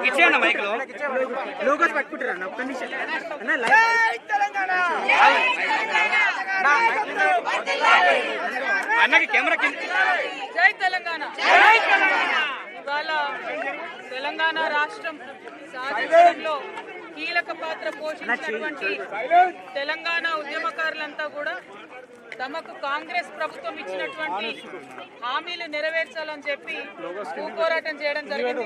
ఇచ్చేయండి మైక్ లో లోగోస్ పట్టుకుంటారా ఒక్క నిమిషం అన్నకి కెమెరా జై తెలంగాణ. ఇవాళ తెలంగాణ రాష్ట్రం సాధించడంలో కీలక పాత్ర పోషించినటువంటి తెలంగాణ ఉద్యమకారులంతా కూడా తమకు కాంగ్రెస్ ప్రభుత్వం ఇచ్చినటువంటి హామీలు నెరవేర్చాలని చెప్పి పోరాటం చేయడం జరిగింది.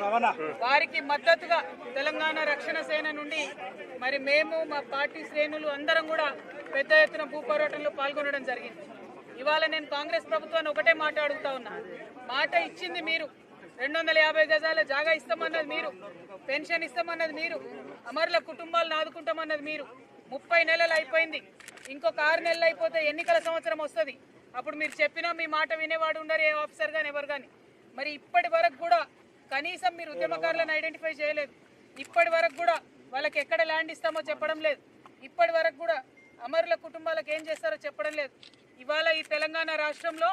వారికి మద్దతుగా తెలంగాణ రక్షణ సేన నుండి మరి మేము మా పార్టీ శ్రేణులు అందరం కూడా పెద్ద ఎత్తున పోరాటంలో పాల్గొనడం జరిగింది. ఇవాళ నేను కాంగ్రెస్ ప్రభుత్వాన్ని ఒకటే మాట అడుగుతా ఉన్నా. మాట ఇచ్చింది మీరు, 250 గజాల జాగా ఇస్తామన్నది మీరు, పెన్షన్ ఇస్తామన్నది మీరు, అమరుల కుటుంబాలను ఆదుకుంటామన్నది మీరు. 30 నెలలు అయిపోయింది, ఇంకొక 6 నెలలు అయిపోతే ఎన్నికల సంవత్సరం వస్తుంది. అప్పుడు మీరు చెప్పినా మీ మాట వినేవాడు ఉండరు, ఏ ఆఫీసర్ కానీ ఎవరు కానీ. మరి ఇప్పటి వరకు కూడా కనీసం మీరు ఉద్యమకారులను ఐడెంటిఫై చేయలేదు. ఇప్పటి వరకు కూడా వాళ్ళకి ఎక్కడ ల్యాండ్ ఇస్తామో చెప్పడం లేదు. ఇప్పటి వరకు కూడా అమరుల కుటుంబాలకు ఏం చేస్తారో చెప్పడం లేదు. ఇవాళ ఈ తెలంగాణ రాష్ట్రంలో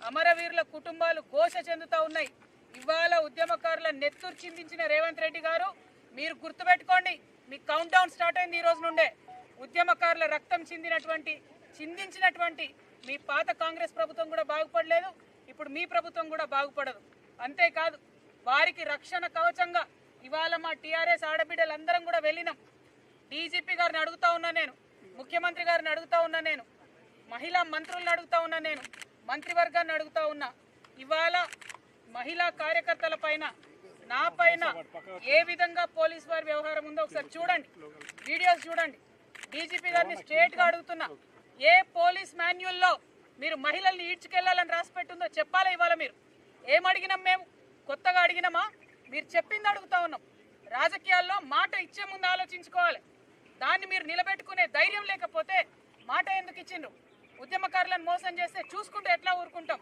అమరవీరుల కుటుంబాలు ఘోష చెందుతూ ఉన్నాయి. ఇవాళ ఉద్యమకారుల నెత్తురు చిందించిన రేవంత్ రెడ్డి గారు, మీరు గుర్తుపెట్టుకోండి, మీ కౌంట్ డౌన్ స్టార్ట్ అయింది ఈ రోజు నుండే. ఉద్యమకారుల రక్తం చిందించినటువంటి మీ పాత కాంగ్రెస్ ప్రభుత్వం కూడా బాగుపడలేదు, ఇప్పుడు మీ ప్రభుత్వం కూడా బాగుపడదు. అంతేకాదు వారికి రక్షణ కవచంగా ఇవాళ మా టీఆర్ఎస్ ఆడబిడ్డలందరం కూడా వెళ్ళినాం. డీజీపీ గారిని అడుగుతా ఉన్నా నేను, ముఖ్యమంత్రి గారిని అడుగుతా ఉన్నా నేను, మహిళా మంత్రులను అడుగుతా ఉన్నా నేను, మంత్రివర్గాన్ని అడుగుతా ఉన్నా. ఇవాళ మహిళా కార్యకర్తల పైన, నా పైన ఏ విధంగా పోలీస్ వారి వ్యవహారం ఉందో ఒకసారి చూడండి, వీడియోస్ చూడండి. డీజీపీ గారిని స్ట్రేట్ గా అడుగుతున్నా, ఏ పోలీస్ మాన్యువల్లో మీరు మహిళల్ని ఈడ్చుకెళ్లాలని రాసి పెట్టుందో చెప్పాలా? ఇవాళ మీరు ఏమడిగినాం? మేము కొత్తగా అడిగినామా? మీరు చెప్పింది అడుగుతా ఉన్నాం. రాజకీయాల్లో మాట ఇచ్చే ముందు ఆలోచించుకోవాలి. దాన్ని మీరు నిలబెట్టుకునే ధైర్యం లేకపోతే మాట ఎందుకు ఇచ్చిండ్రు? ఉద్యమకారులను మోసం చేస్తే చూసుకుంటూ ఎట్లా ఊరుకుంటాం?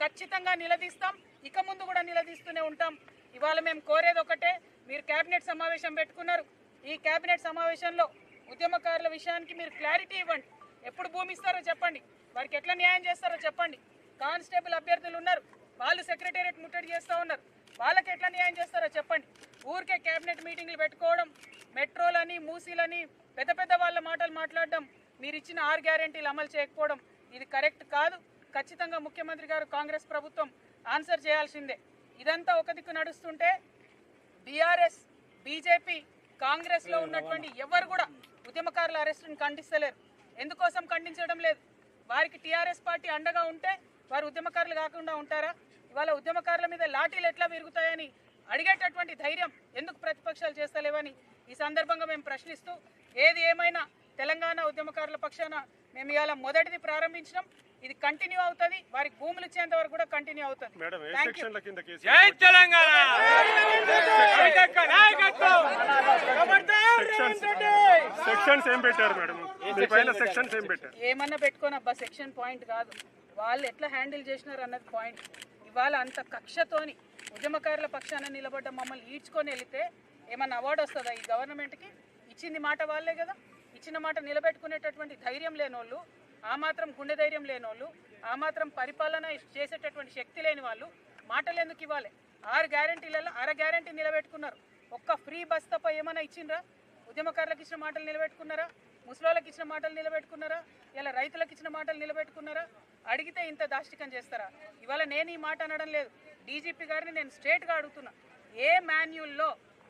ఖచ్చితంగా నిలదీస్తాం, ఇక ముందు కూడా నిలదీస్తూనే ఉంటాం. ఇవాళ మేము కోరేది ఒకటే, మీరు కేబినెట్ సమావేశం పెట్టుకున్నారు. ఈ కేబినెట్ సమావేశంలో ఉద్యమకారుల విషయానికి మీరు క్లారిటీ ఇవ్వండి. ఎప్పుడు భూమి ఇస్తారో చెప్పండి, వారికి ఎట్లా న్యాయం చేస్తారో చెప్పండి. కానిస్టేబుల్ అభ్యర్థులు ఉన్నారు, వాళ్ళు సెక్రటేరియట్ ముట్టడి చేస్తూ ఉన్నారు, వాళ్ళకి ఎట్లా న్యాయం చేస్తారో చెప్పండి. ఊరికే కేబినెట్ మీటింగ్లు పెట్టుకోవడం, మెట్రోలని మూసీలని పెద్ద పెద్ద వాళ్ళ మాటలు మాట్లాడడం, మీరు ఇచ్చిన 6 గ్యారెంటీలు అమలు చేయకపోవడం ఇది కరెక్ట్ కాదు. ఖచ్చితంగా ముఖ్యమంత్రి గారు, కాంగ్రెస్ ప్రభుత్వం ఆన్సర్ చేయాల్సిందే. ఇదంతా ఒక దిక్కు నడుస్తుంటే బీఆర్ఎస్, బీజేపీ, కాంగ్రెస్లో ఉన్నటువంటి ఎవరు కూడా ఉద్యమకారుల అరెస్టును ఖండిస్తలేరు. ఎందుకోసం ఖండించడం లేదు? వారికి టీఆర్ఎస్ పార్టీ అండగా ఉంటే వారు ఉద్యమకారులు కాకుండా ఉంటారా? ఇవాళ ఉద్యమకారుల మీద లాఠీలు ఎట్లా విరుగుతాయని అడిగేటటువంటి ధైర్యం ఎందుకు ప్రతిపక్షాలు చేస్తలేవని ఈ సందర్భంగా మేము ప్రశ్నిస్తూ, ఏది ఏమైనా తెలంగాణ ఉద్యమకారుల పక్షాన మేము ఇవాళ మొదటిది ప్రారంభించినాం, ఇది కంటిన్యూ అవుతుంది. వారికి భూములు ఇచ్చేంత వరకు కూడా కంటిన్యూ అవుతుంది. ఏమన్నా పెట్టుకోని అబ్బా, సెక్షన్ పాయింట్ కాదు, వాళ్ళు ఎట్లా హ్యాండిల్ చేసినారు అన్నది పాయింట్. ఇవాళ అంత కక్షతోని ఉద్యమకారుల పక్షాన నిలబడ్డ మమ్మల్ని ఈడ్చుకొని వెళితే ఏమన్నా అవార్డు వస్తుందా ఈ గవర్నమెంట్కి? ఇచ్చింది మాట వాళ్ళే కదా. ఇచ్చిన మాట నిలబెట్టుకునేటటువంటి ధైర్యం లేనోళ్ళు, ఆ మాత్రం గుండె ధైర్యం లేనోళ్ళు, ఆ మాత్రం పరిపాలన చేసేటటువంటి శక్తి లేని వాళ్ళు మాటలు ఎందుకు ఇవ్వాలి? 6 గ్యారెంటీలలో 1/2 గ్యారెంటీ నిలబెట్టుకున్నారు. ఒక్క ఫ్రీ బస్ తప్ప ఏమైనా ఇచ్చిండ్రా? ఉద్యమకారులకు ఇచ్చిన మాటలు నిలబెట్టుకున్నారా? ముసలోళ్ళకి ఇచ్చిన మాటలు నిలబెట్టుకున్నారా? ఇలా రైతులకు ఇచ్చిన మాటలు నిలబెట్టుకున్నారా? అడిగితే ఇంత దాష్టికం చేస్తారా? ఇవాళ నేను ఈ మాట అనడం లేదు, డీజీపీ గారిని నేను స్ట్రేట్గా అడుగుతున్నా, ఏ మాన్యువల్లో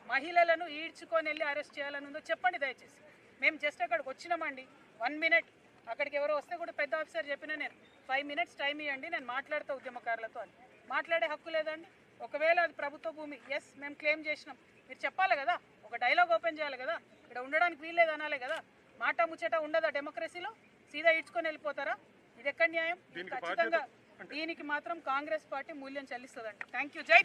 మహిళలను ఈడ్చుకొని వెళ్ళి అరెస్ట్ చేయాలని ఉందో చెప్పండి దయచేసి. మేము జస్ట్ అక్కడికి వచ్చినామండి, 1 మినిట్, అక్కడికి ఎవరో వస్తే కూడా పెద్ద ఆఫీసర్ చెప్పినా నేను 5 మినిట్స్ టైం ఇవ్వండి, నేను మాట్లాడతా ఉద్యమకారులతో అని. మాట్లాడే హక్కు లేదండి? ఒకవేళ అది ప్రభుత్వ భూమి, ఎస్ మేము క్లెయిమ్ చేసినాం, మీరు చెప్పాలి కదా, ఒక డైలాగ్ ఓపెన్ చేయాలి కదా, ఇక్కడ ఉండడానికి వీల్లేదు అనాలి కదా. మాట ముచ్చట ఉండదా డెమోక్రసీలో? సీదా ఈడ్చుకొని వెళ్ళిపోతారా? ఇది ఎక్కడ న్యాయం? ఖచ్చితంగా దీనికి మాత్రం కాంగ్రెస్ పార్టీ మూల్యం చెల్లిస్తుందండి. Thank you. జై